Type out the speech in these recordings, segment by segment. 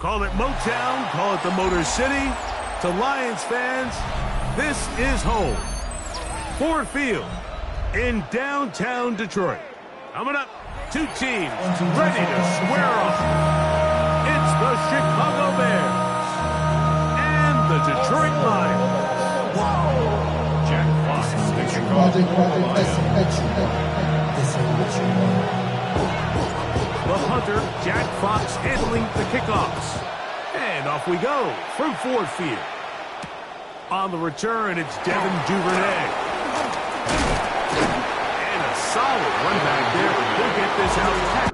Call it Motown, call it the Motor City. To Lions fans, this is home. Ford Field in downtown Detroit. Coming up, two teams ready to square off. It's the Chicago Bears and the Detroit Lions. Jack Fox, the Chicago Lions. The hunter, Jack Fox, handling the kickoffs. And off we go from Ford Field. On the return, it's Devin Duvernay. And a solid run back there. He'll get this out.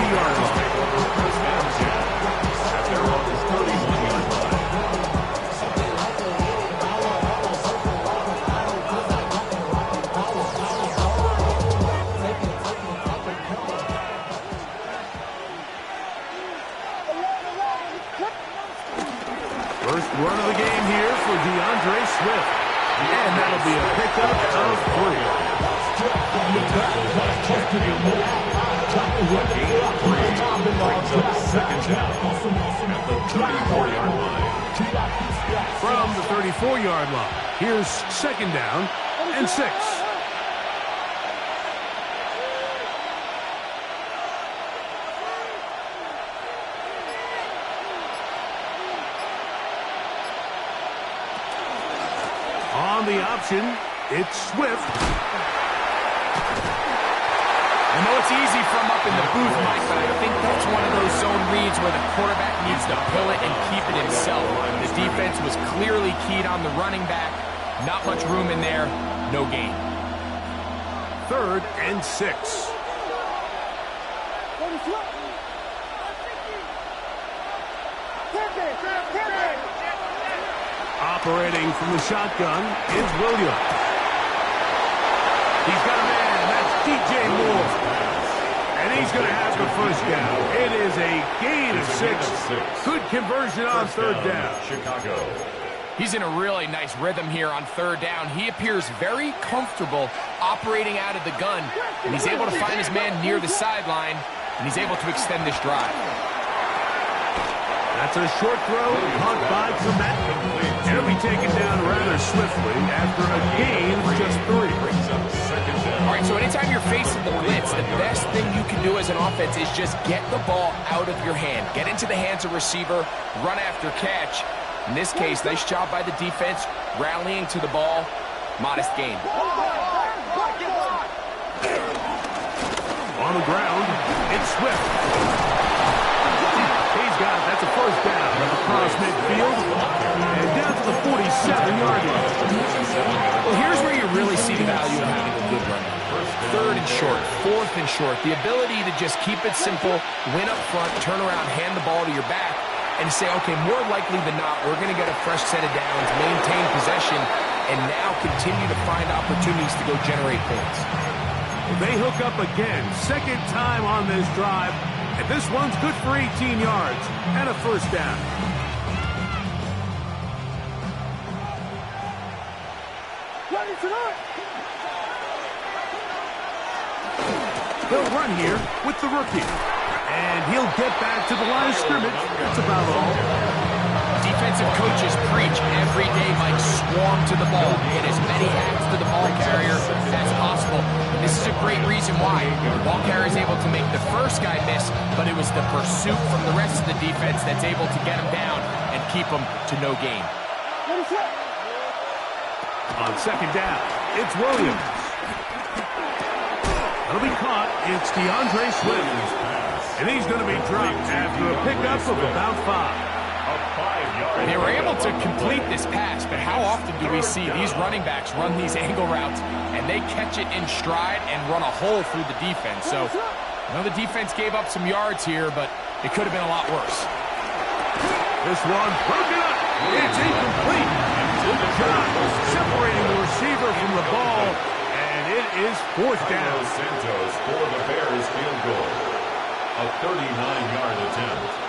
30-yard line. First run of the game here for DeAndre Swift. And that'll be a pickup of 3. From the 34-yard line, here's second down and 6. On the option, it's Swift. I know it's easy from up in the booth, Mike, but I think that's one of those zone reads where the quarterback needs to pull it and keep it himself. The defense was clearly keyed on the running back. Not much room in there. No gain. 3rd and 6. Operating from the shotgun is Williams. He's got a man. That's DJ Moore. And he's going to have the first down. It is a gain of 6. Good conversion on 3rd down. Chicago. He's in a really nice rhythm here on 3rd down. He appears very comfortable operating out of the gun, and he's able to find his man near the sideline, and he's able to extend this drive. That's a short throw, caught by Clement. He'll be taken down rather swiftly after a gain of just 3. All right, so anytime you're facing the blitz, the best thing you can do as an offense is just get the ball out of your hand. Get into the hands of receiver, run after catch. In this case, nice job by the defense, rallying to the ball. Modest gain. On the ground, it's Swift. He's got it. That's a first down. Across midfield and down to the 47-yard line. Well, here's where you really see the value of having a good runner. 3rd and short, 4th and short. The ability to just keep it simple, win up front, turn around, hand the ball to your back, and say, okay, more likely than not, we're going to get a fresh set of downs, maintain possession, and now continue to find opportunities to go generate points. They hook up again. Second time on this drive. And this one's good for 18 yards and a first down. He'll run here with the rookie. And he'll get back to the line of scrimmage. That's about all. Defensive coaches preach every day, Mike, swarm to the ball. Get as many hands to the ball carrier as possible. And this is a great reason why. The ball carrier is able to make the first guy miss, but it was the pursuit from the rest of the defense that's able to get him down and keep him to no gain. On second down, it's Williams. That'll be caught. It's DeAndre Swift. And he's going to be dropped after a pickup of about 5. They were able to complete this pass, but how often do we see these running backs run these angle routes and they catch it in stride and run a hole through the defense? So, I know the defense gave up some yards here, but it could have been a lot worse. This one broken up. It's incomplete. Good job separating the receiver from the ball, and it is 4th down. Santos for the Bears field goal. A 39-yard attempt.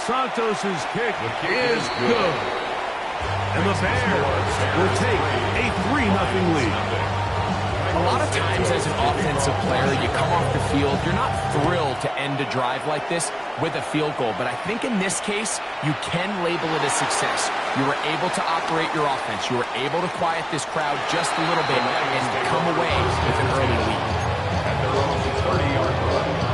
Santos's kick is good. And the Bears will take a 3-0 lead. A lot of times as an offensive player, you come off the field, you're not thrilled to end a drive like this with a field goal. But I think in this case, you can label it a success. You were able to operate your offense. You were able to quiet this crowd just a little bit and come away with an early lead. At their own 30-yard line.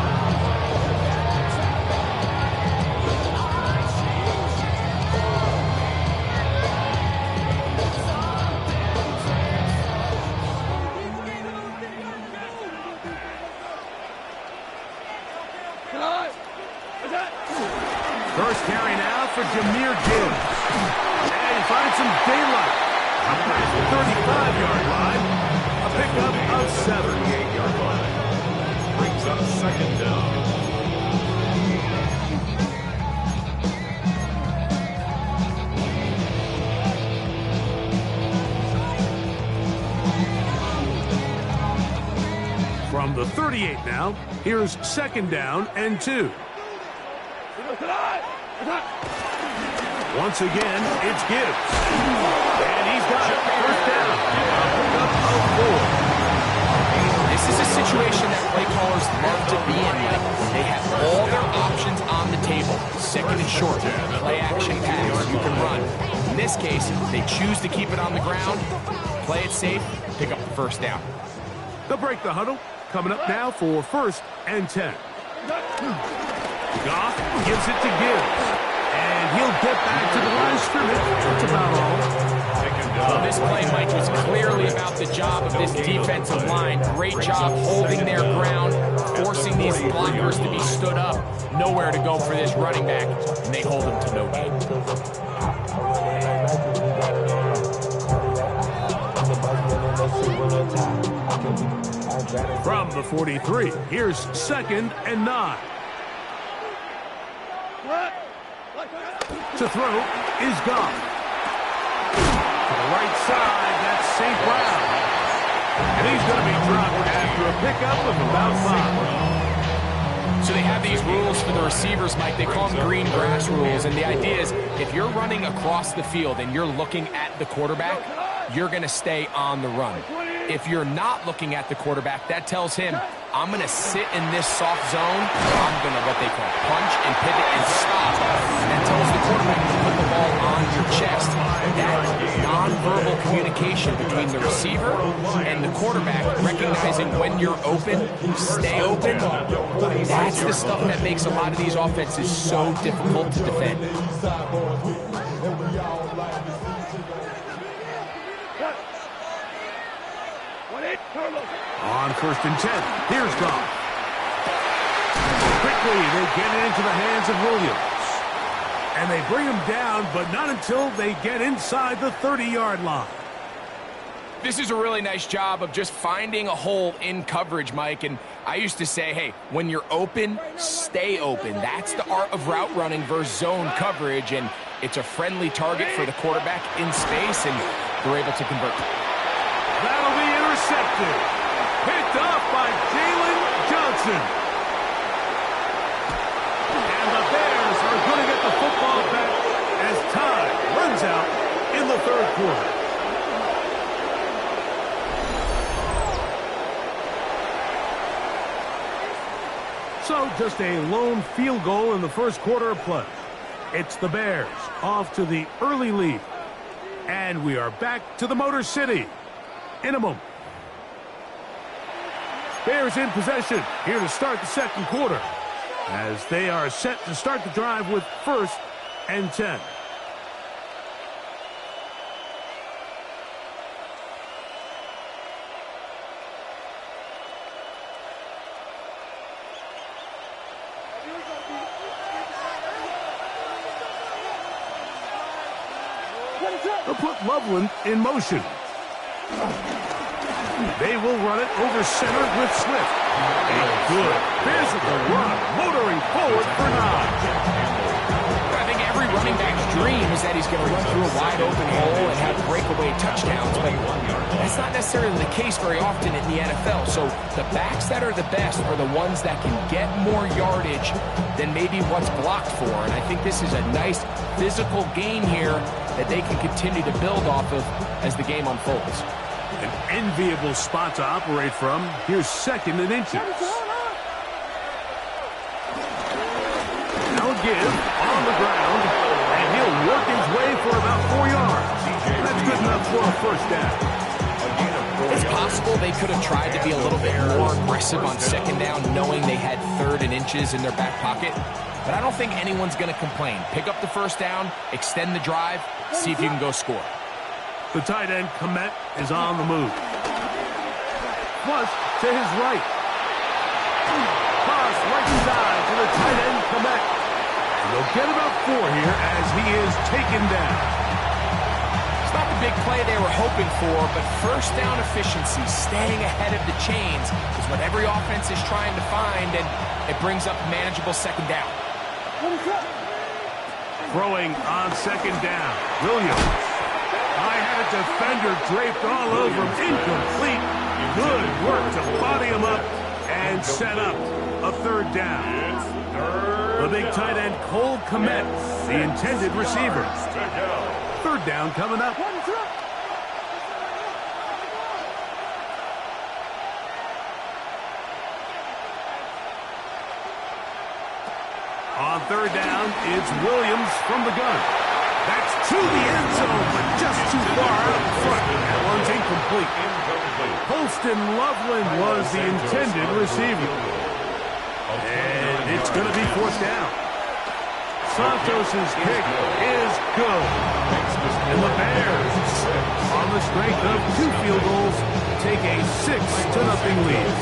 First carry now for Jahmyr Gibbs. And he finds some daylight. Up past the 35-yard line. A pickup of 7. 38-yard line. Brings up on 2nd down. From the 38 now, here's 2nd down and 2. Once again, it's Gibbs. And he's got it. 1st down. A pickup of 4. This is a situation that play callers love to be in. Like they have all their options on the table. 2nd and short, play action pass, you can run. In this case, they choose to keep it on the ground, play it safe, pick up the 1st down. They'll break the huddle. Coming up now for 1st and 10. Goff gives it to Gibbs. And he'll get back to the line of scrimmage. That's about all. Well, this play, Mike, was clearly about the job of this defensive line. Great job holding their ground, forcing these blockers to be stood up. Nowhere to go for this running back, and they hold him to no gain. From the 43, here's 2nd and 9. To throw is Goff. To the right side, that's St. Brown. And he's going to be dropped after a pickup of about 5. So they have these rules for the receivers, Mike. They call them green grass rules. And the idea is if you're running across the field and you're looking at the quarterback, you're going to stay on the run. If you're not looking at the quarterback, that tells him, I'm going to sit in this soft zone. I'm going to what they call punch and pivot and stop. And that tells the quarterback to put the ball on your chest. That nonverbal communication between the receiver and the quarterback, recognizing when you're open, stay open, that's the stuff that makes a lot of these offenses so difficult to defend. On 1st and 10, here's Goff. Quickly, they get it into the hands of Williams. And they bring him down, but not until they get inside the 30-yard line. This is a really nice job of just finding a hole in coverage, Mike. And I used to say, hey, when you're open, stay open. That's the art of route running versus zone coverage. And it's a friendly target for the quarterback in space, and they're able to convert. That'll be intercepted. Picked off by Jalen Johnson. And the Bears are going to get the football back as time runs out in the 3rd quarter. So just a lone field goal in the 1st quarter of play. It's the Bears off to the early lead. And we are back to the Motor City in a moment. Bears in possession here to start the 2nd quarter as they are set to start the drive with 1st and 10. They'll put Loveland in motion. They will run it over center with Swift. A good physical run, motoring forward for 9. I think every running back's dream is that he's going to run through a wide open hole and have breakaway touchdowns, but that's not necessarily the case very often in the NFL. So the backs that are the best are the ones that can get more yardage than maybe what's blocked for. And I think this is a nice physical gain here that they can continue to build off of as the game unfolds. An enviable spot to operate from. Here's 2nd and inches. Now give on the ground, and he'll work his way for about 4 yards. That's good enough for a 1st down. It's possible they could have tried to be a little bit more aggressive on 2nd down, knowing they had 3rd and inches in their back pocket. But I don't think anyone's going to complain. Pick up the 1st down, extend the drive, see if you can go score. The tight end, Komet, is on the move. Plus, to his right. Cross right side to the tight end, Komet. And they'll get about 4 here as he is taken down. It's not the big play they were hoping for, but first down efficiency, staying ahead of the chains, is what every offense is trying to find, and it brings up manageable second down. Throwing on second down. Williams. I had a defender draped all over him. Incomplete. Good work to body him up and set up a third down. The big tight end, Cole Kmet, the intended receiver. Third down coming up. On third down, it's Williams from the gun. That's to the end zone, but just too far out in front. That one's incomplete. Holston Loveland was the intended receiver. And it's going to be fourth down. Santos' kick is good. And the Bears, on the strength of 2 field goals, take a 6-0 lead.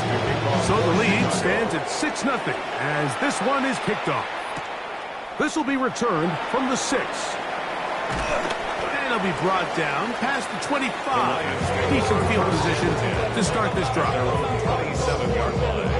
So the lead stands at 6-0 as this one is kicked off. This will be returned from the 6. And it'll be brought down past the 25. Decent field position to start this drive. 27-yard line.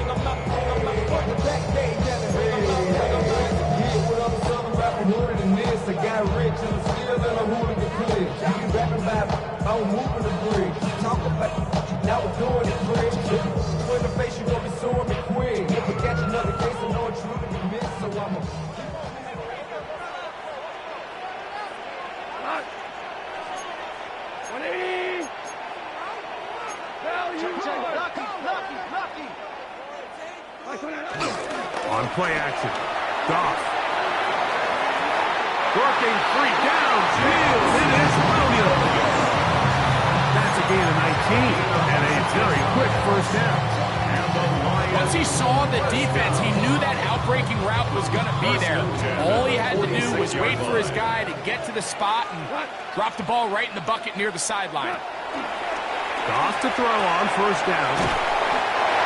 On play action, Goff. Working free downfield. It is Williams. That's a gain of 19 and a very quick first down. Once he saw the defense, he knew that outbreaking route was going to be there. All he had to do was wait for his guy to get to the spot and drop the ball right in the bucket near the sideline. Goff to throw on first down.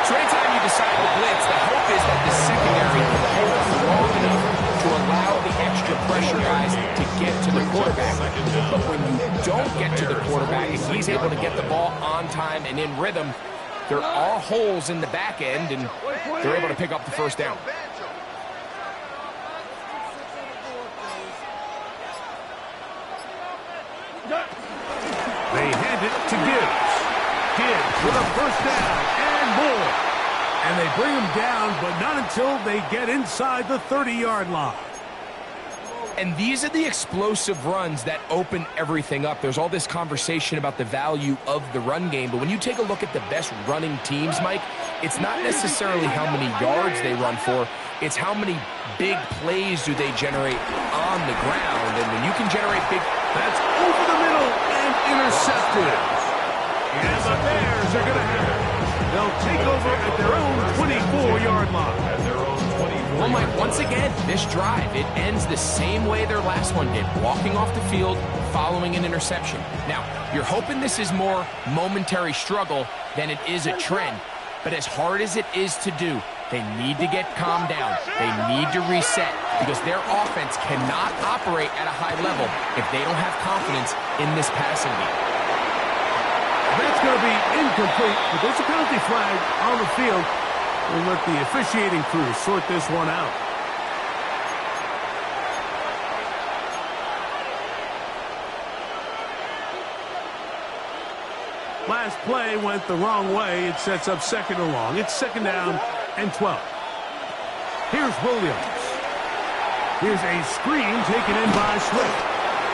So anytime you decide to blitz, the hope is that the secondary can hold long enough to allow the extra pressure guys to get to the quarterback. But when you don't get to the quarterback and he's able to get the ball on time and in rhythm, there are holes in the back end, and they're able to pick up the first down. They hand it to Gibbs. Gibbs with a first down and more. And they bring him down, but not until they get inside the 30-yard line. And these are the explosive runs that open everything up. There's all this conversation about the value of the run game, but when you take a look at the best running teams, Mike, it's not necessarily how many yards they run for, it's how many big plays do they generate on the ground. And when you can generate big... That's over the middle and intercepted. And the Bears are going to have it. They'll take over at their own 24-yard line. Well, Mike, once again, this drive, it ends the same way their last one did, walking off the field following an interception. Now, you're hoping this is more momentary struggle than it is a trend, but as hard as it is to do, they need to get calmed down. They need to reset because their offense cannot operate at a high level if they don't have confidence in this passing game. That's going to be incomplete, but there's a penalty flag on the field. We'll let the officiating crew sort this one out. Last play went the wrong way. It sets up second and long. It's second down and 12. Here's Williams. Here's a screen taken in by Swift.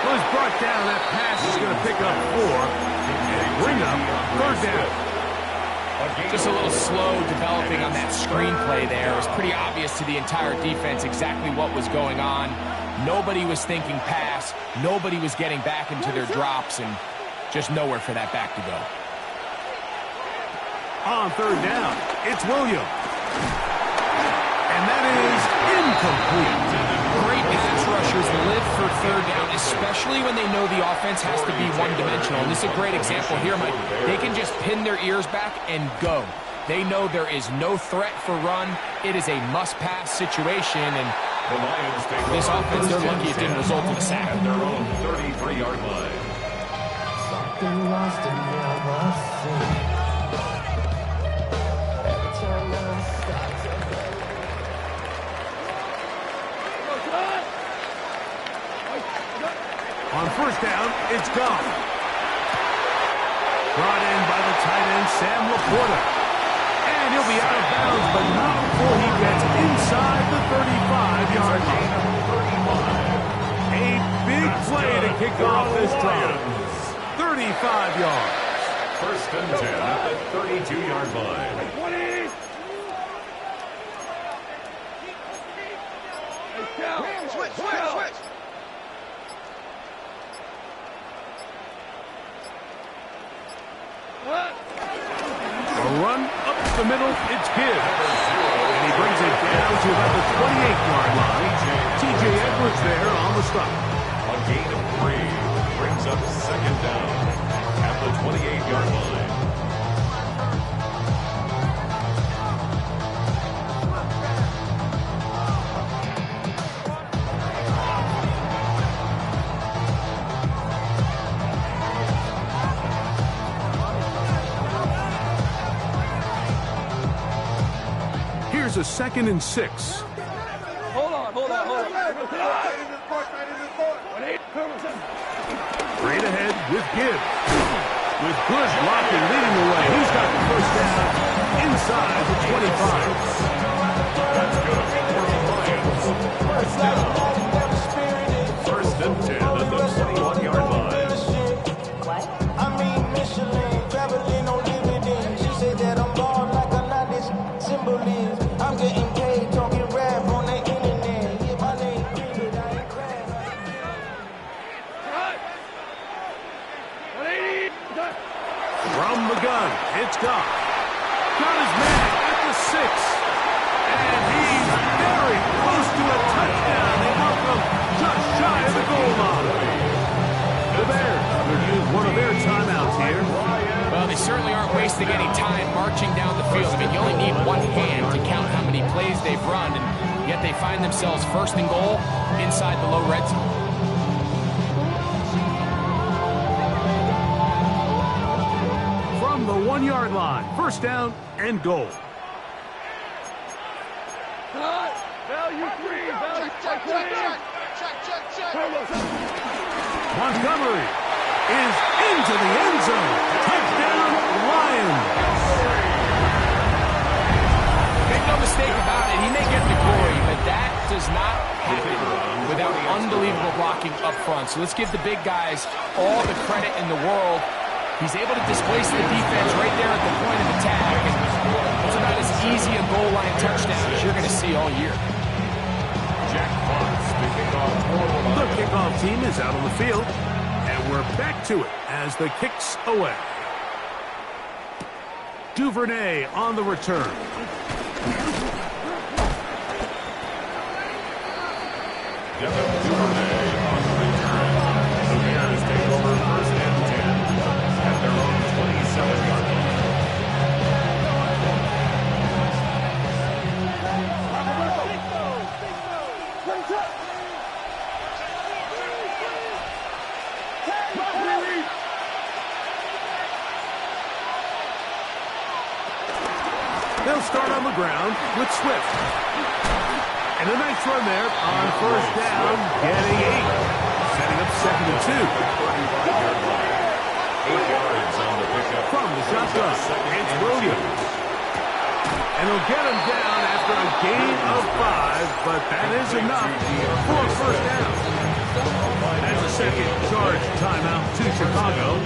Was brought down. That pass is going to pick up 4 and bring up third down. Just a little slow developing on that screenplay there. It was pretty obvious to the entire defense exactly what was going on. Nobody was thinking pass. Nobody was getting back into their drops, and just nowhere for that back to go. On third down, it's Williams. And that is incomplete. Great pass rushers live for third down, especially when they know the offense has to be one-dimensional. And this is a great example here, Mike. They can just pin their ears back and go. They know there is no threat for run. It is a must-pass situation, and this offense, they're lucky it didn't result in a sack. At their own 33-yard line. On first down, it's gone. Brought in by the tight end, Sam Laporta. And he'll be out of bounds, but not before he gets inside the 35-yard line. A big play to kick off this drive. 35 yards. First and 10 at the 32-yard line. 20. Switch. A run up the middle, it's Gibbs. And he brings it down to about the 28-yard line. T.J. Edwards there on the stop. A gain of 3 brings up second down at the 28-yard line. Here's a 2nd and 6. Hold on. Straight ahead with Gibbs. With good blocking leading the way. He's got the first down inside the 25. That's good for the Lions. First down. First and 10 at the 21-yard line. I'm getting paid, talking rap on the internet. Yeah, my name David, I ain't crap. From the gun, it's Goff. Got his man at the 6. And he's very close to a touchdown. They welcome just shy of the goal line. The Bears will use one of their timeouts here. Well, they certainly aren't wasting any time marching down the field. I mean, you only need one hand to count how many plays they've run, and yet they find themselves first and goal inside the low red zone. From the 1-yard line, first down and goal. Value 3. Montgomery is into the end zone. Touchdown, Lions. Make no mistake about it, he may get the glory, but that does not happen without unbelievable blocking up front. So let's give the big guys all the credit in the world. He's able to displace the defense right there at the point of attack, and it's about as easy a goal line touchdown as you're going to see all year. Jack Fox to kick off for the The Lions. kickoff team is out on the field, and we're back to it as the kick's away. Duvernay on the return. Devin Duvernay on the return. The Bears take over first and 10 at their own 27-yard line. They'll start on the ground with Swift. And a nice run there on first down, getting 8. Setting up 2nd and 2. 35-yard line. 8 yards on the pickup. From the shotgun, it's Williams. And he'll get him down after a gain of 5, but that is enough for a first down. That's a second charge timeout to Chicago.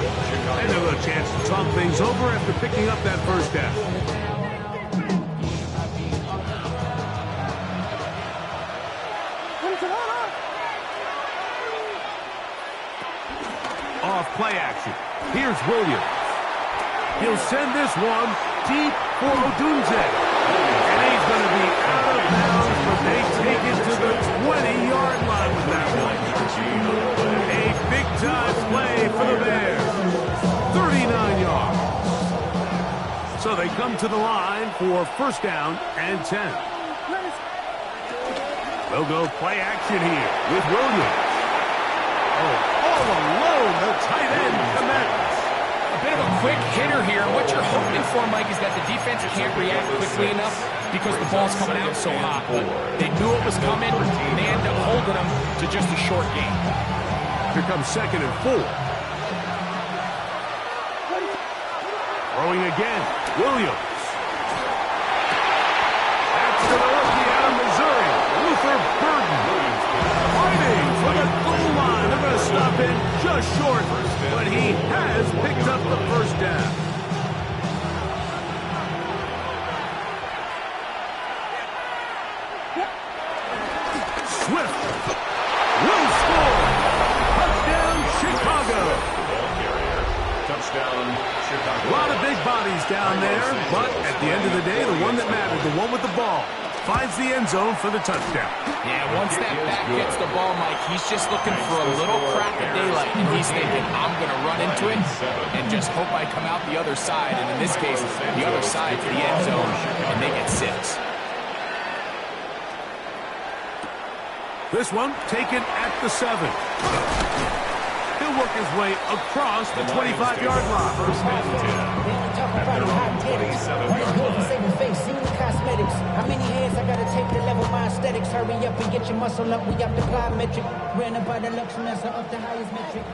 And they'll have a chance to talk things over after picking up that first down. Off play action. Here's Williams. He'll send this one deep for Odunze. And he's going to be out of bounds, but they take it to the 20-yard line with that one. A big-time play for the Bears. 39 yards. So they come to the line for first down and 10. We'll go play action here with Williams. Oh, all alone, the tight end commences. A bit of a quick hitter here. What you're hoping for, Mike, is that the defense can't react quickly enough because the ball's coming out so hot. But they knew it was coming, and they ended up holding them to just a short game. Here comes 2nd and 4. Throwing again, Williams. That's to the rookie out of Missouri, Luther Burden. Fighting for the goal line. They're going to stop him just short, but he has picked up the first down. Swift will score. Touchdown, Chicago. Touchdown, Chicago. A lot of big bodies down there, but at the end of the day, the one that mattered, the one with the ball, finds the end zone for the touchdown. Yeah, once that back gets the ball, Mike, he's just looking for a little crack of daylight, and he's thinking, I'm going to run into it and just hope I come out the other side. And in this case, the other side to the end zone, and they get 6. This one taken at the 7. He'll work his way across the 25-yard line. First and 10. At their own 27-yard line. Cosmetics. How many hands I gotta take to level my aesthetics? Hurry up and get your muscle up. We up the plyometric. Ran up by the luxuries up the highest metric.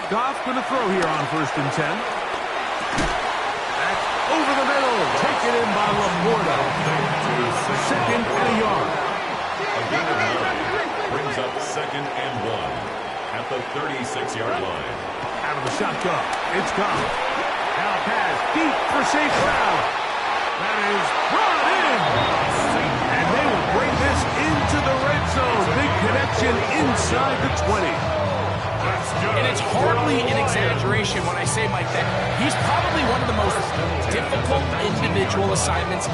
Goff going to throw here on 1st and 10. That's over the middle. Taken in by Laporta. 2nd and a yard. A gain of 9 brings up 2nd and 1 at the 36-yard line. Out of the shotgun, it's Goff. Now a pass deep for St. Brown. That is brought in. And they will bring this into the red zone. Big connection inside the 20. And it's hardly an exaggeration when I say, Mike, that he's probably one of the most difficult individual assignments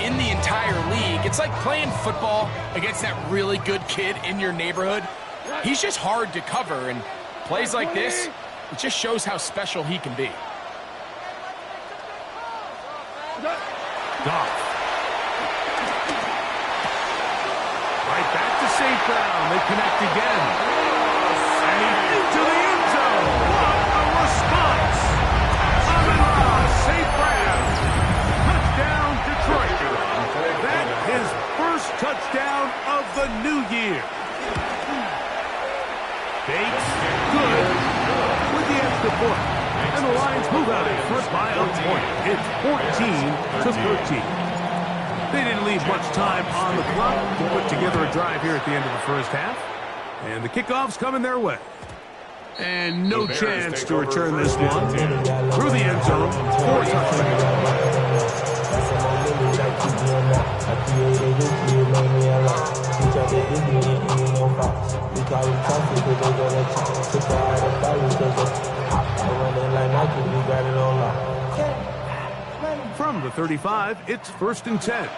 in the entire league. It's like playing football against that really good kid in your neighborhood. He's just hard to cover, and plays like this, it just shows how special he can be. Goff. Right back to St. Brown. They connect again. And he's into the end zone. What a response. Amon-Ra St. Brown. Touchdown, Detroit. That is first touchdown of the new year. Bates, good, with the extra point. And the Lions move out in front by a point. It's 14-13. They didn't leave much time on the clock to put together a drive here at the end of the first half. And the kickoff's coming their way. And no chance to return this one. Through the end zone, 4 touchdowns. From the 35, it's 1st and 10.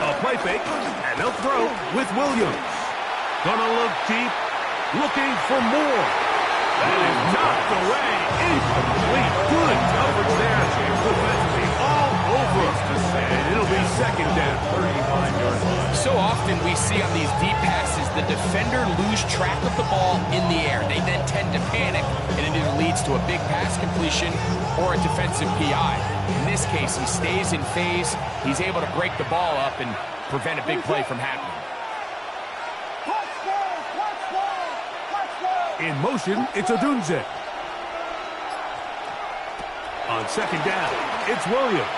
A play fake, and they'll throw with Williams. Gonna look deep, looking for more. That is knocked away, incomplete. Good coverage there. Defensively all over us. And it'll be 2nd down. 35-yard line. So often we see on these deep passes, the defender lose track of the ball in the air. They then tend to panic, and it either leads to a big pass completion or a defensive PI. In this case, he stays in phase. He's able to break the ball up and prevent a big play from happening. In motion, it's Odunze. On 2nd down, it's Williams.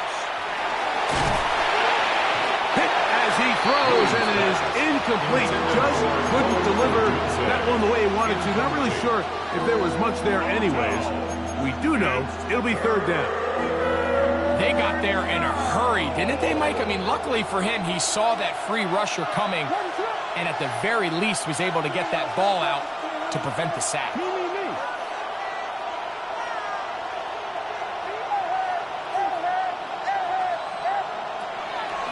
Hit as he throws, and it is incomplete. Just couldn't deliver that one the way he wanted to. Not really sure if there was much there anyways. We do know it'll be 3rd down. They got there in a hurry, didn't they, Mike? I mean, luckily for him, he saw that free rusher coming, and at the very least was able to get that ball out to prevent the sack.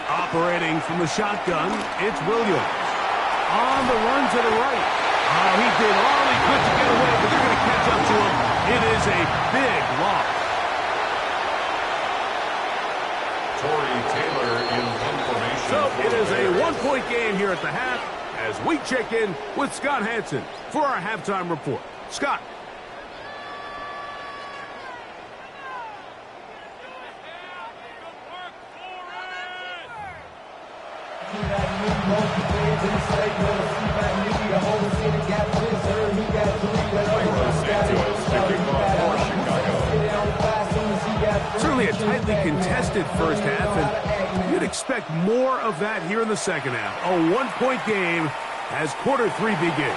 Operating from the shotgun, it's Williams. On the run to the right. Oh, he did all he could to get away, but they're going to catch up to him. It is a big loss. Torrey Taylor in punt formation. So it is 1-point game here at the half as we check in with Scott Hanson for our halftime report. Scott. Certainly a tightly contested first half, and you'd expect more of that here in the second half. A 1-point game as quarter 3 begins.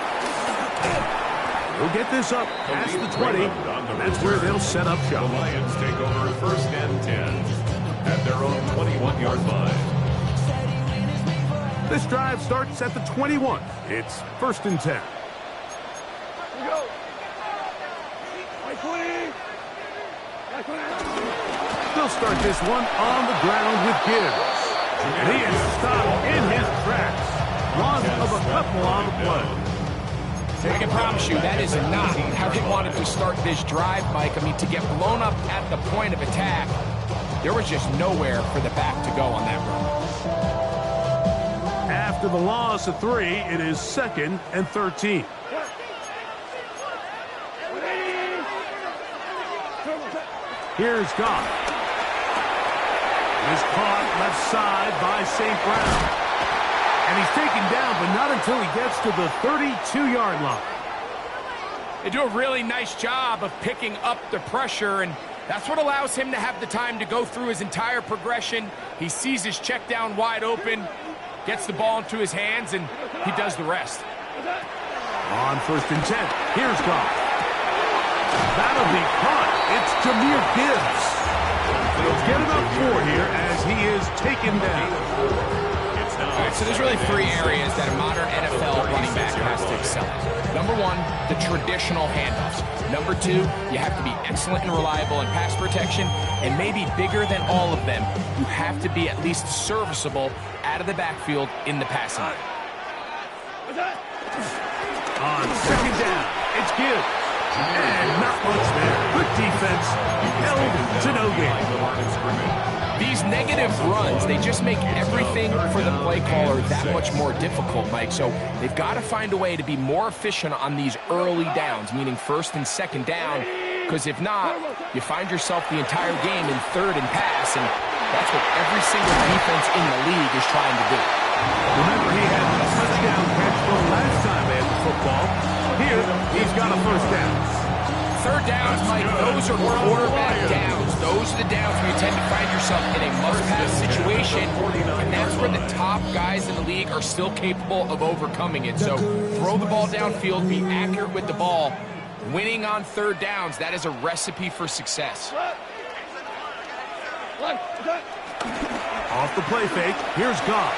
They'll get this up past the 20, and that's where they'll set up shop. The Lions take over first and 10 at their own 21-yard line. This drive starts at the 21. It's first and 10. Go. They'll start this one on the ground with Gibbs. And he is stopped in his tracks. Loss of a couple on the play. I can promise you that is not how they wanted to start this drive, Mike. I mean, to get blown up at the point of attack, there was just nowhere for the back to go on that run. After the loss of 3, it is second and 13. Here's Goff. Is caught left side by St. Brown. And he's taken down, but not until he gets to the 32-yard line. They do a really nice job of picking up the pressure, and that's what allows him to have the time to go through his entire progression. He sees his check down wide open, gets the ball into his hands, and he does the rest. On first and 10, here's Goff. That'll be caught. It's Jahmyr Gibbs. He'll get enough 4 here as he is taken down. All right, so there's really 3 areas that a modern NFL running back has to excel at. Number 1, the traditional handoffs. Number 2, you have to be excellent and reliable in pass protection. And maybe bigger than all of them, you have to be at least serviceable out of the backfield in the passing game. On second down, it's Gibbs. And not much there. Good defense. Held to no gain. These negative runs, they just make everything for the play caller that much more difficult, Mike. So they've got to find a way to be more efficient on these early downs, meaning first and second down. Because if not, you find yourself the entire game in third and pass, and that's what every single defense in the league is trying to do. Remember, he had a touchdown catch from last time they had the football. Here, he's got a first down. Third downs, Mike, those are quarterback downs. Those are the downs where you tend to find yourself in a must-pass situation, and that's where the top guys in the league are still capable of overcoming it. So throw the ball downfield, be accurate with the ball. Winning on third downs, that is a recipe for success. Off the play fake, here's Goff.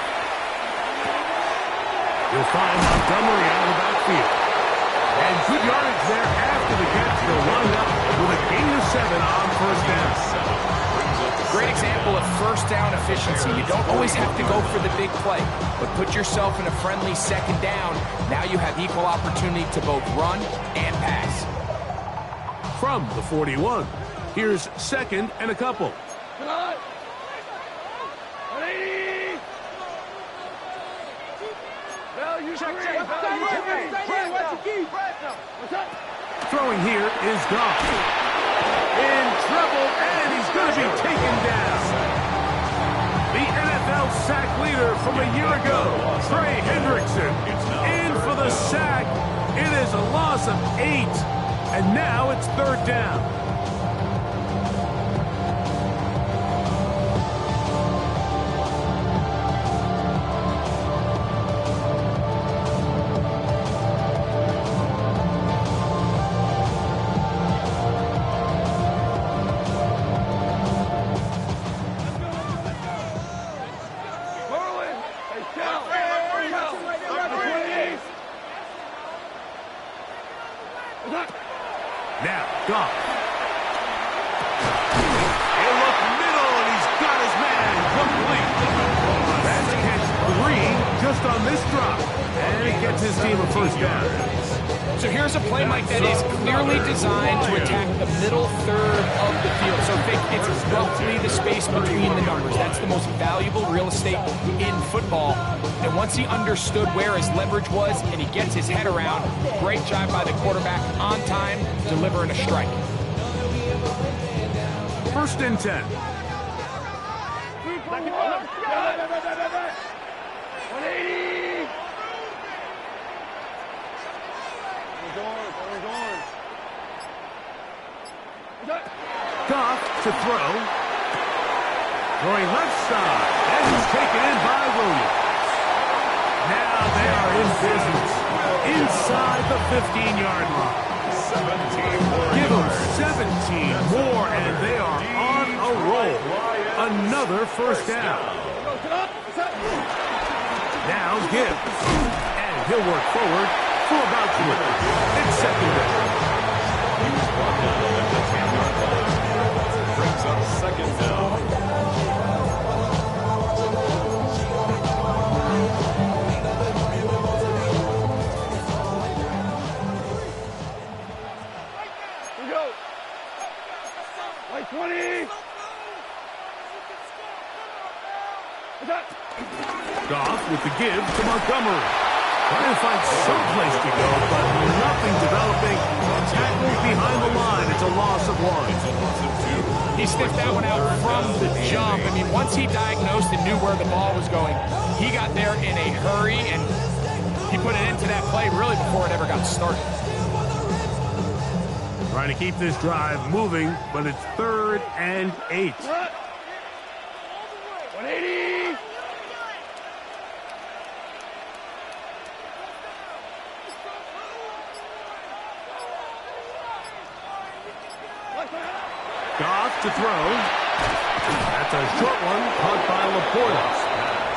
He'll find Montgomery out of the backfield. And good yardage there after the catch. They'll wind up with a gain of 7 on first down. Great example of first down efficiency. You don't always have to go for the big play, but put yourself in a friendly second down. Now you have equal opportunity to both run and pass. From the 41, here's second and a couple. Throwing here is Goff. In trouble, and he's going to be taken down. The NFL sack leader from a year ago, Trey Hendrickson, in for the sack. It is a loss of 8, and now it's third down. Now, Goff. He'll look middle, and he's got his man complete. That's catch 3 just on this drop. And it gets his team a first down. So here's a play, Mike, that is clearly designed to attack the middle third of the field. So think it's roughly the space between the numbers. That's the most valuable real estate in football. And once he understood where his leverage was and he gets his head around, great job by the quarterback on time, delivering a strike. 1st and 10. 180. Goff to throw. Throwing left side. And he's taken in by Williams. Now they are in business. Inside the 15-yard line. 17 more Give them yards. 17 more, and they are on a roll. Another first down. Now Gibbs. And he'll work forward for about 2. It's 2nd down. He's brought down at the 10-yard line. Brings up 2nd down. We go. Like 20. Goff with the give to Montgomery. Trying to find some place to go, but nothing developing. Tackled behind the line. It's a loss of 1. He sniffed that one out from the jump. I mean, once he diagnosed and knew where the ball was going, he got there in a hurry, and he put an end to that play really before it ever got started. Trying to keep this drive moving, but it's 3rd and 8. 180. Goff to throw. That's a short one, caught by Laporta.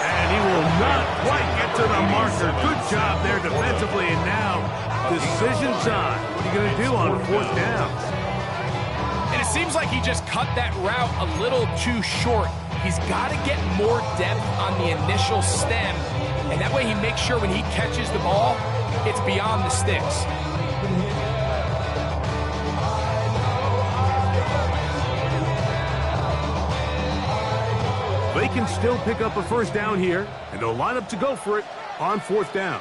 And he will not quite get to the marker. Good job there defensively, and now decision time. What are you going to do on 4th down? And it seems like he just cut that route a little too short. He's got to get more depth on the initial stem, and that way he makes sure when he catches the ball, it's beyond the sticks. They can still pick up a first down here, and they'll line up to go for it on 4th down.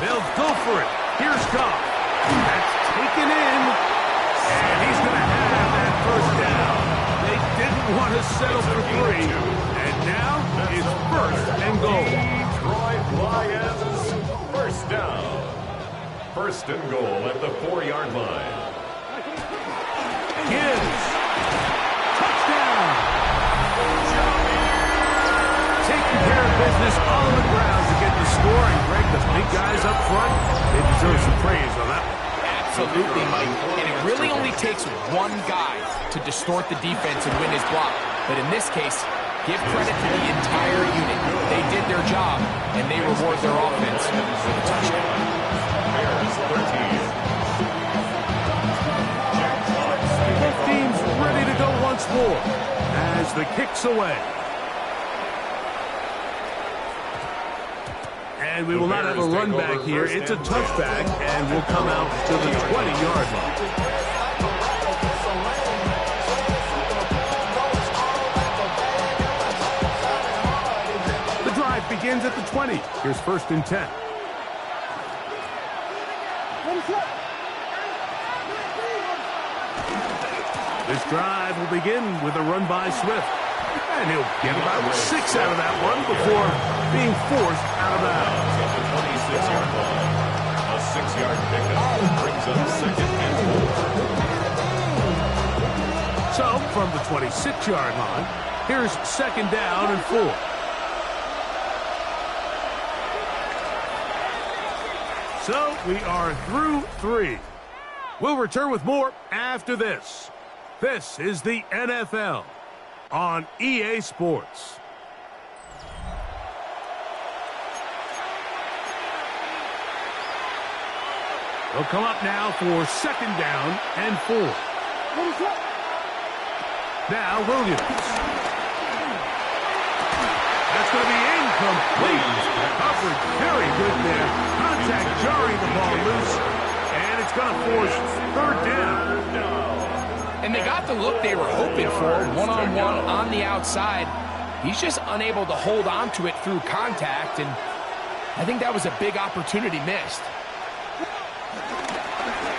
They'll go for it. Here's Goff. That's taken in, and he's going to have that first down. They didn't want to settle for 3, and now it's 1st and goal. Detroit Lions, first down. 1st and goal at the 4-yard line. Gibbs. Touchdown. Taking care of business on the ground to get the score. And Greg, the big guys up front, they deserve some praise on that one. Absolutely, Mike. And it really only takes one guy to distort the defense and win his block. But in this case, give credit to the entire unit. They did their job, and they reward their offense with a touchdown. Bears 13. Both teams ready to go once more as the kick's away. And we will not have a run back here. It's a touchback, and we'll come out to the 20-yard line. The drive begins at the 20. Here's 1st and 10. This drive will begin with a run by Swift. And he'll get about 6 out of that one before being forced out of bounds. At the 26-yard line. A 6-yard pickup brings up 2nd and 4. So, from the 26-yard line, here's 2nd down and 4. So, we are through 3. We'll return with more after this. This is the NFL on EA Sports. They'll come up now for 2nd down and 4. Now Williams. That's going to be incomplete. Coverage very good there. Contact jarring the ball loose. And it's going to force 3rd down. the look they were hoping for, one-on-one on the outside. He's just unable to hold on to it through contact, and I think that was a big opportunity missed.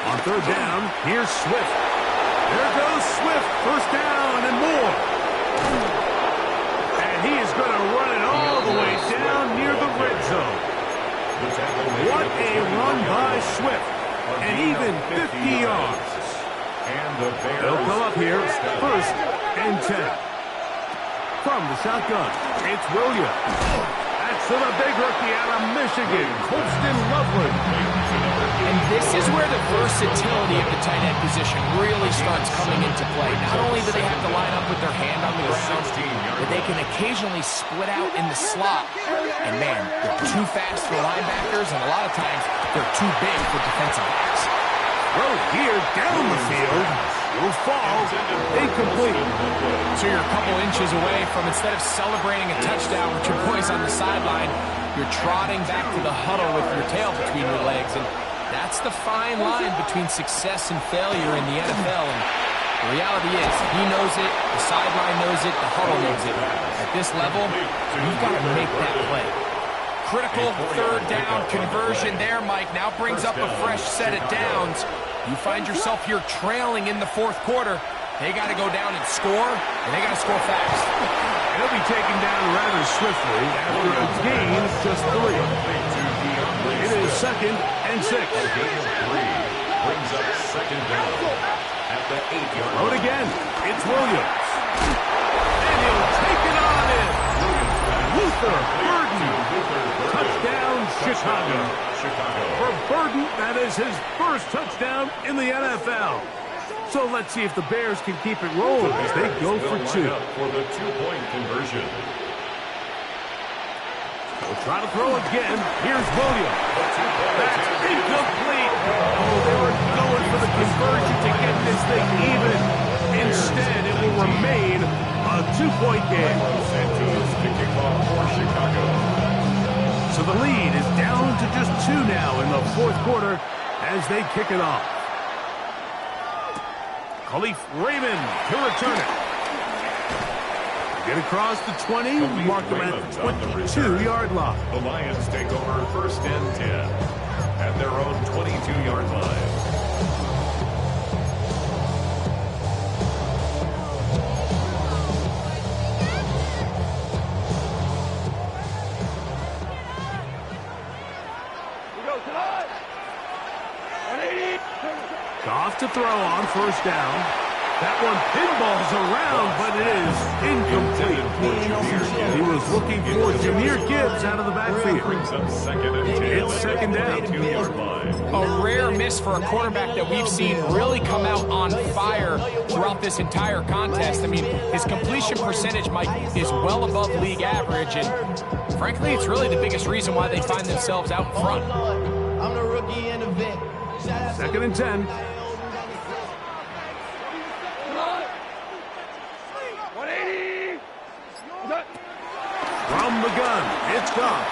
On third down, here's Swift. There goes Swift, first down and more. And he is going to run it all the way down near the red zone. What a run by Swift, and even 50 yards. They'll come up here, first and 10. From the shotgun, it's Williams. That's to the big rookie out of Michigan, Colston Loveland. And this is where the versatility of the tight end position really starts coming into play. Not only do they have to line up with their hand on the ground, but they can occasionally split out in the slot. And man, they're too fast for linebackers, and a lot of times they're too big for defensive backs. Throw here down the field. Will fall. Incomplete. So you're a couple inches away from, instead of celebrating a touchdown with your boys on the sideline, you're trotting back to the huddle with your tail between your legs. And that's the fine line between success and failure in the NFL. And the reality is, he knows it, the sideline knows it, the huddle knows it. At this level, you've got to make that play. Critical third down conversion there, Mike. Now brings up a fresh set of downs. You find yourself here trailing in the fourth quarter. They got to go down and score, and they got to score fast. They'll be taken down rather swiftly after a gain of just 3. It is second and 6. Brings up second down at the 8-yard line. Load again. It's Williams. And he'll take it on in. Luther Burden. Touchdown, Chicago. For Burden, that is his first touchdown in the NFL. So let's see if the Bears can keep it rolling as they go for 2. For the 2-point conversion. We'll try to throw again. Here's Williams. That's incomplete. Oh, they were going for the conversion to get this thing even. Instead, it will remain a 2-point game. Santos kicking off for Chicago. So the lead is down to just 2 now in the fourth quarter as they kick it off. Khalif Raymond to return it. Get across the 20, mark them at the 22-yard line. The Lions take over first and 10 at their own 22-yard line. Goff to throw on first down. That one pinballs around, but it is incomplete. He was looking for Jahmyr Gibbs out of the backfield. It's second down. A rare miss for a quarterback that we've seen really come out on fire throughout this entire contest. I mean, his completion percentage, Mike, is well above league average, and frankly, it's really the biggest reason why they find themselves out front. I'm the rookie and the vet. Second and 10. From the gun, it's Goff.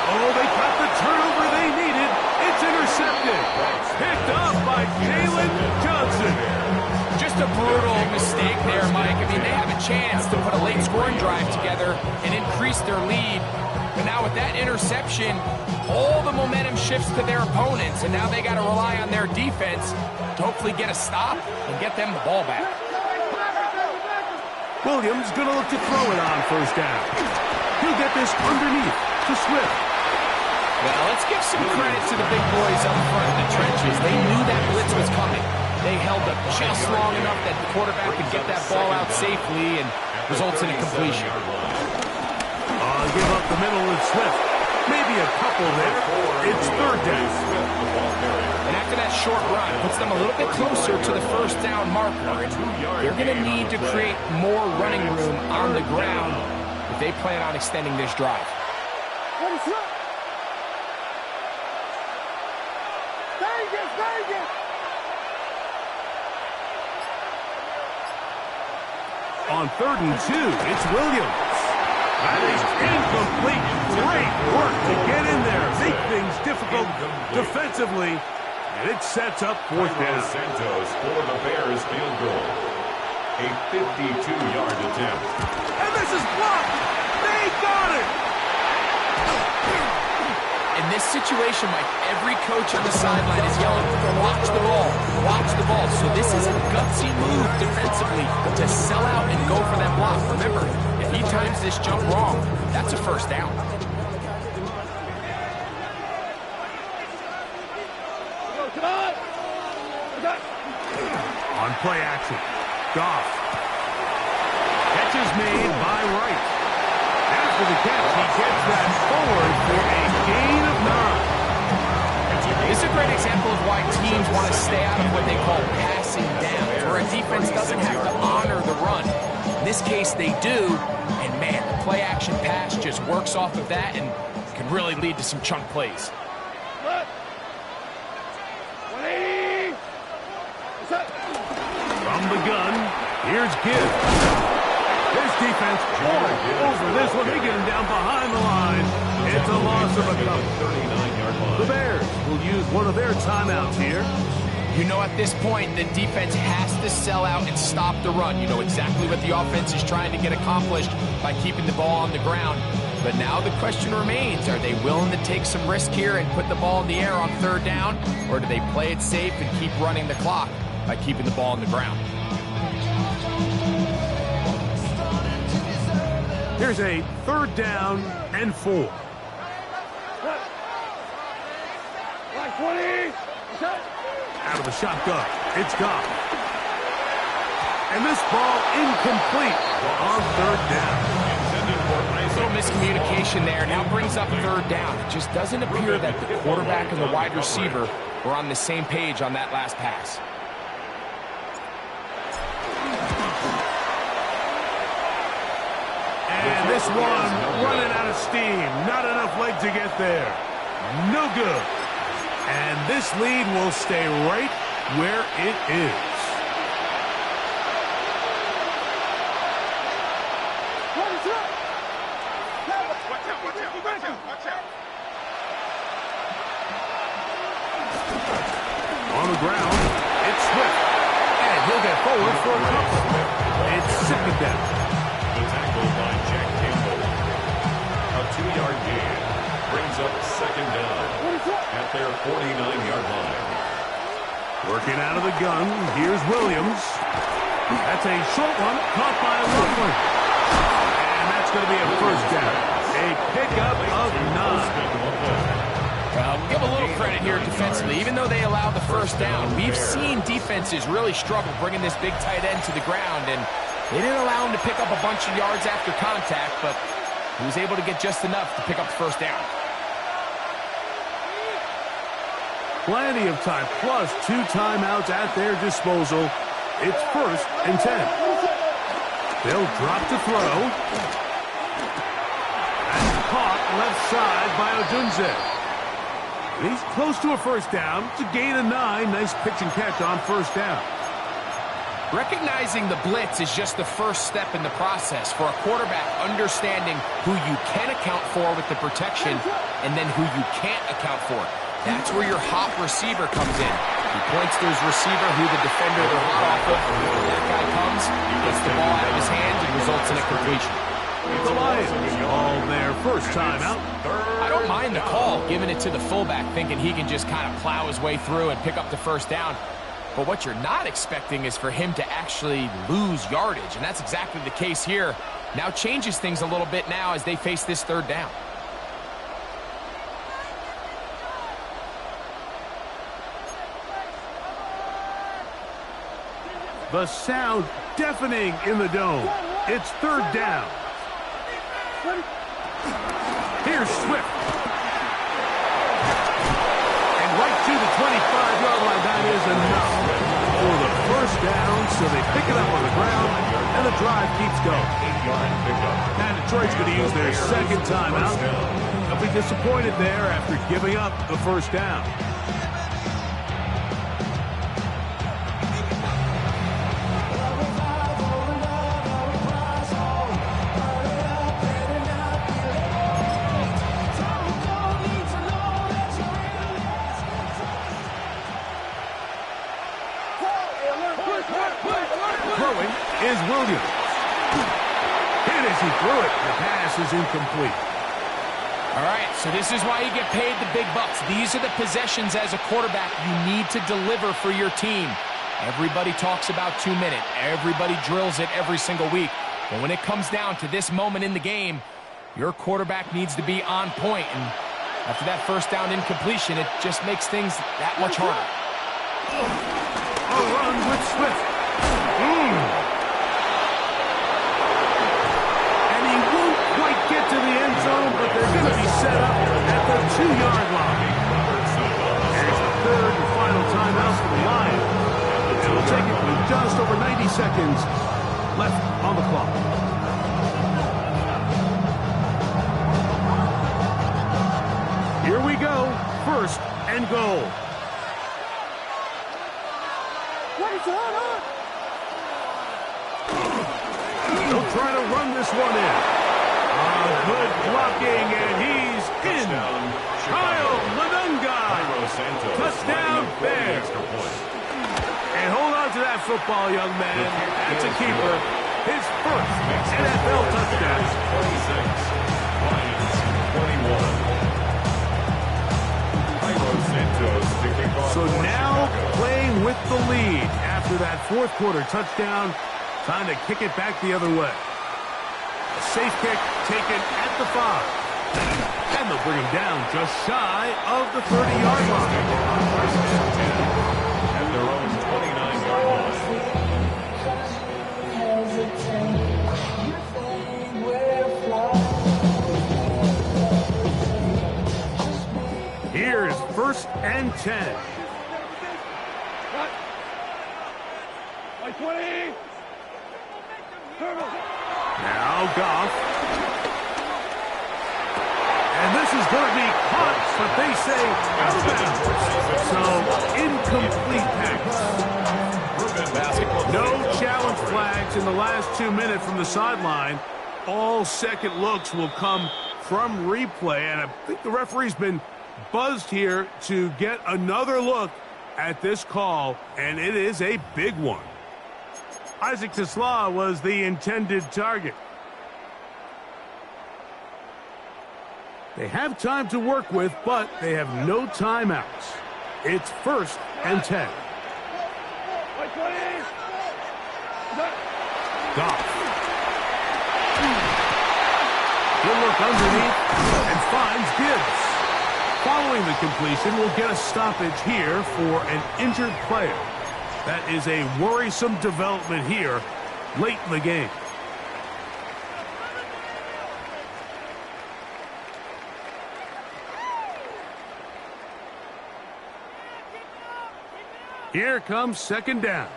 Oh, they got the turnover they needed. It's intercepted. Picked up by Jalen Johnson. Just a brutal mistake there, Mike. I mean, they have a chance to put a late scoring drive together and increase their lead. But now with that interception, all the momentum shifts to their opponents, and now they got to rely on their defense to hopefully get a stop and get them the ball back. Williams going to look to throw it on first down. He'll get this underneath to Swift. Well, let's give some credit to the big boys up front in the trenches. They knew that blitz was coming. They held up just long enough that the quarterback could get that ball out safely and results in a completion. Give up the middle and Swift. Maybe a couple there. It's third down. And after that short run, puts them a little bit closer to the first down marker. And they're going to need to create more running room on the ground if they plan on extending this drive. On third and 2, it's Williams. That is incomplete. Great work to get in there. Make things difficult defensively. And it sets up fourth down. Santos for the Bears field goal. A 52-yard attempt. And this is blocked. They got it. In this situation, Mike, every coach on the sideline is yelling, watch the ball, watch the ball. So this is a gutsy move defensively to sell out and go for that block. Remember, if he times this jump wrong, that's a first down. On play action, Goff. Catch is made by Wright. After the catch, he gets that forward for a gain of 9. This is a great example of why teams want to stay out of what they call passing down, where a defense doesn't have to honor the run. In this case, they do, and man, the play action pass just works off of that and can really lead to some chunk plays. 180. From the gun, here's Gibbs. This defense all over this one. They get him down behind the line. It's a loss of a couple. 39-yard line. The Bears will use one of their timeouts here. You know, at this point, the defense has to sell out and stop the run. You know exactly what the offense is trying to get accomplished by keeping the ball on the ground. But now the question remains, are they willing to take some risk here and put the ball in the air on third down? Or do they play it safe and keep running the clock by keeping the ball on the ground? Here's a 3rd down and 4. Like 20. Out of the shotgun, it's Goff. And this ball incomplete on 3rd down. A little miscommunication there. Now brings up 3rd down. It just doesn't appear that the quarterback and the wide receiver were on the same page on that last pass. And this one running out of steam. Not enough leg to get there. No good. And this lead will stay right where it is. On the ground, it's Swift. And he'll get forward for a couple. It's 2nd down. The tackle by Jack Campbell. A 2-yard gain brings up 2nd down at their 49-yard line. Working out of the gun, here's Williams. That's a short one, caught by Loveland. And that's going to be a 1st down. A pickup of 9. We'll give a little credit here defensively. Even though they allowed the 1st down, we've seen defenses really struggle bringing this big tight end to the ground, and they didn't allow him to pick up a bunch of yards after contact, but he was able to get just enough to pick up the 1st down. Plenty of time, plus 2 timeouts at their disposal. It's 1st and 10. They'll drop to throw. And caught left side by Odunze. He's close to a 1st down. It's a gain of 9. Nice pitch and catch on 1st down. Recognizing the blitz is just the first step in the process for a quarterback, understanding who you can account for with the protection and then who you can't account for. That's where your hot receiver comes in. He points to his receiver, who the defender they're hot off of. When that guy comes, he gets the ball out of his hands and results in a completion. The Lions all their 1st timeout. I don't mind the call, giving it to the fullback, thinking he can just kind of plow his way through and pick up the 1st down. But what you're not expecting is for him to actually lose yardage, and that's exactly the case here. Now changes things a little bit now as they face this 3rd down. The sound deafening in the dome. It's 3rd down. Here's Swift. And right to the 25-yard line. That is enough for the 1st down. So they pick it up on the ground, and the drive keeps going. 8-yard pickup. And Detroit's going to use their 2nd timeout. They'll be disappointed there after giving up the 1st down. Throwing is Williams. Hit as he threw it. The pass is incomplete. All right, so this is why you get paid the big bucks. These are the possessions as a quarterback you need to deliver for your team. Everybody talks about 2 minutes. Everybody drills it every single week. But when it comes down to this moment in the game, your quarterback needs to be on point. And after that first down incompletion, it just makes things that much harder. A run with Swift. And he won't quite get to the end zone, but they're going to be set up at the 2-yard line. And it's the third and final timeout for the Lions. It'll take it with just over 90 seconds left on the clock. Here we go. First and goal. What is going on? They'll try to run this one in. Good blocking, and he's in. Kyle Manunga. Touchdown, Bears. And hold on to that football, young man. That's a keeper. His first NFL touchdown. 26, Lions 21. So now playing with the lead after that fourth quarter touchdown, trying to kick it back the other way. A safe kick taken at the 5. And they'll bring him down just shy of the 30-yard line. At their own 29-yard line. Here's first and 10. Like 20. Now Goff. And this is going to be caught, but they say out of bounds. So, incomplete pass. No challenge flags in the last 2 minutes from the sideline. All second looks will come from replay, and I think the referee's been buzzed here to get another look at this call, and it is a big one. Isaac TeSlaa was the intended target. They have time to work with, but they have no timeouts. It's first and 10. Goff. He'll look underneath and finds Gibbs. Following the completion, we'll get a stoppage here for an injured player. That is a worrisome development here late in the game. Here comes second down.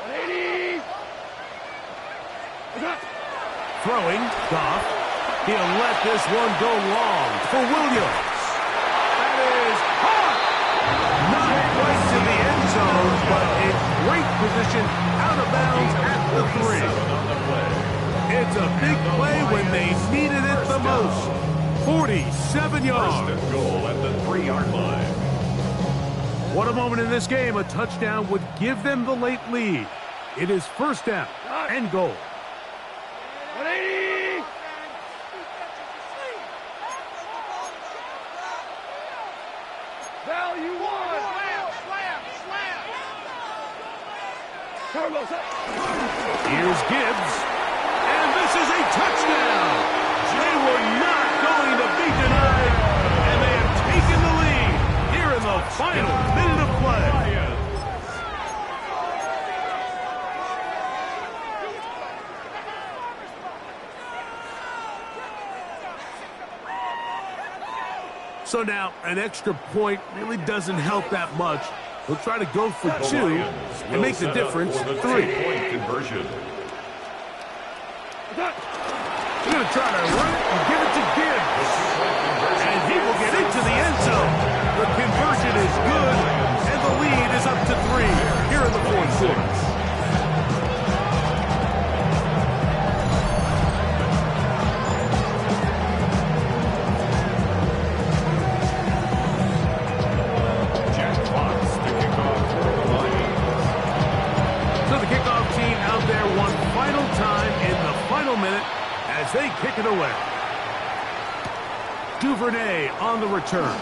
180. Throwing, Goff. He'll let this one go long for Williams. That is hot. Not quite to the end zone, but in great position out of bounds at the 3. It's a big play when they needed it the most. 47 yards. First and goal at the 3-yard line. What a moment in this game. A touchdown would give them the late lead. It is first down and goal. 180. Value one. Here's Gibbs. And this is a touchdown. They were not going to be denied. And they have taken the lead here in the final minute of play. So now an extra point really doesn't help that much. We'll try to go for 2 and make the difference 3. 3-point conversion. We're going to try to run it and give it to Gibbs. And he will get into the end zone. The conversion is good, and the lead is up to 3 here in the fourth quarter. as they kick it away. Duvernay on the return.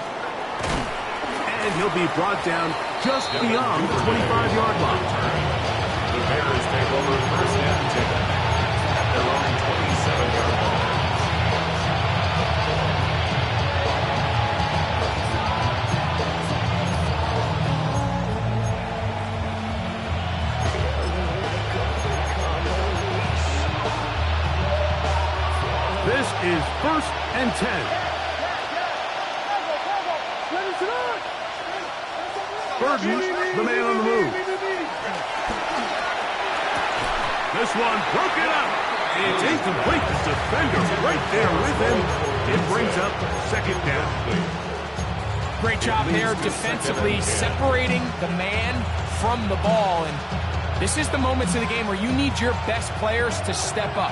And he'll be brought down just beyond the 25-yard line. The Bears take over first and 10 at their own 27-yard line. This is first and 10. Burton, the man on the move. This one broken up. It's incomplete. The defender right there with him. It brings up second down. Great job there defensively, separating the man from the ball. And this is the moments of the game where you need your best players to step up.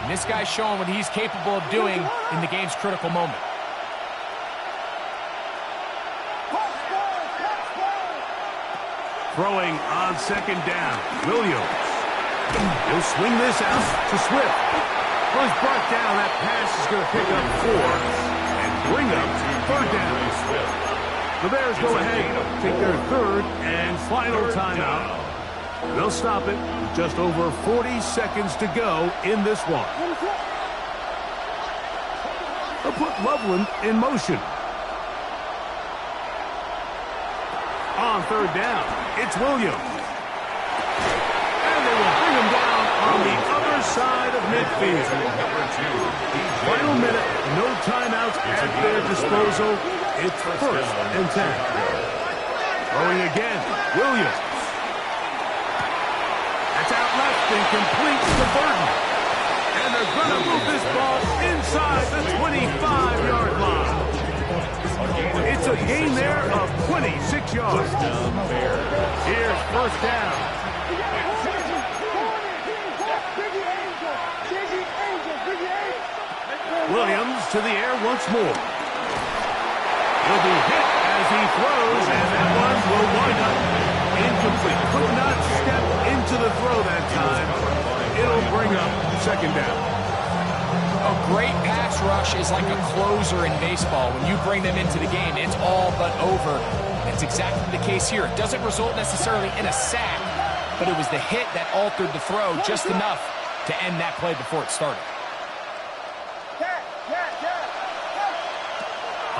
And this guy's showing what he's capable of doing in the game's critical moment. Throwing on second down. Williams. He'll swing this out to Swift. Well, he's brought down. That pass is going to pick up 4 and bring up third down. The Bears go ahead, take their third and final timeout. They'll stop it with just over 40 seconds to go in this one. They'll put Loveland in motion. On third down, it's Williams. And they will bring him down on the other side of midfield. Final minute, no timeouts at their disposal. It's first and 10. Throwing again, Williams. That's out left and complete to Burton. And they're going to move this ball inside the 25-yard line. It's a gain there of 26 yards. Here's first down. Williams to the air once more. He'll be hit as he throws, and that one will wind up incomplete. Could not step into the throw that time. It'll bring up second down. A great pass rush is like a closer in baseball. When you bring them into the game, it's all but over. That's exactly the case here. It doesn't result necessarily in a sack, but it was the hit that altered the throw just enough to end that play before it started.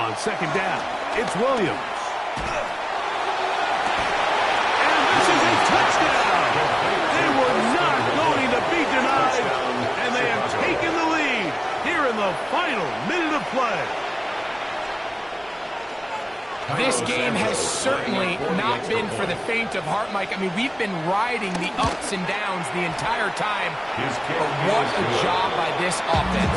On second down, it's Williams. And this is a touchdown! They were not going to be denied, and they have taken the lead here in the final minute of play. This game has certainly not been for the faint of heart, Mike. I mean, we've been riding the ups and downs the entire time. But what a job by this offense.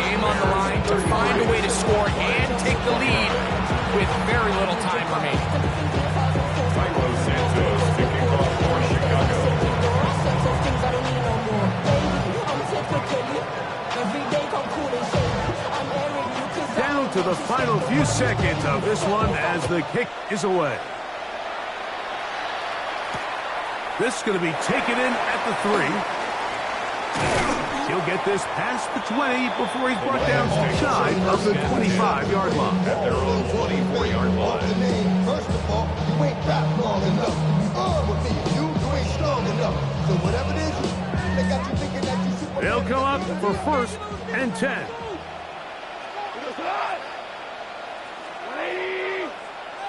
Game on the line to find a way to score and take the lead with very little time remaining. Philo Santos kicking off for Chicago. Down to the final few seconds of this one as the kick is away. This is going to be taken in at the 3. He'll get this past the 20 before he's brought down shy of the 25-yard line. At their own 24-yard line. First of all, you ain't rap long enough. With me, you ain't strong enough. So whatever it is, they got you thinking that you super. They'll come up for first and 10.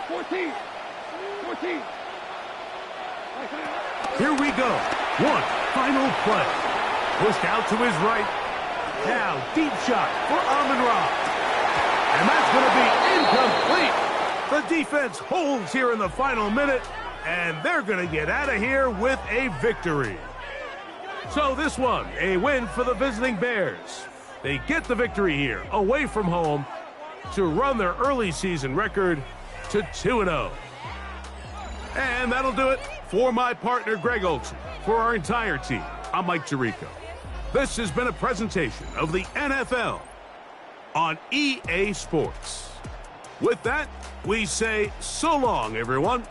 14. Here we go. One final play. Pushed out to his right. Now, deep shot for Amon-Ra. And that's going to be incomplete. The defense holds here in the final minute, and they're going to get out of here with a victory. So this one, a win for the visiting Bears. They get the victory here, away from home, to run their early season record to 2-0. And that'll do it for my partner, Greg Olsen. For our entire team, I'm Mike Tirico. This has been a presentation of the NFL on EA Sports. With that, we say so long, everyone.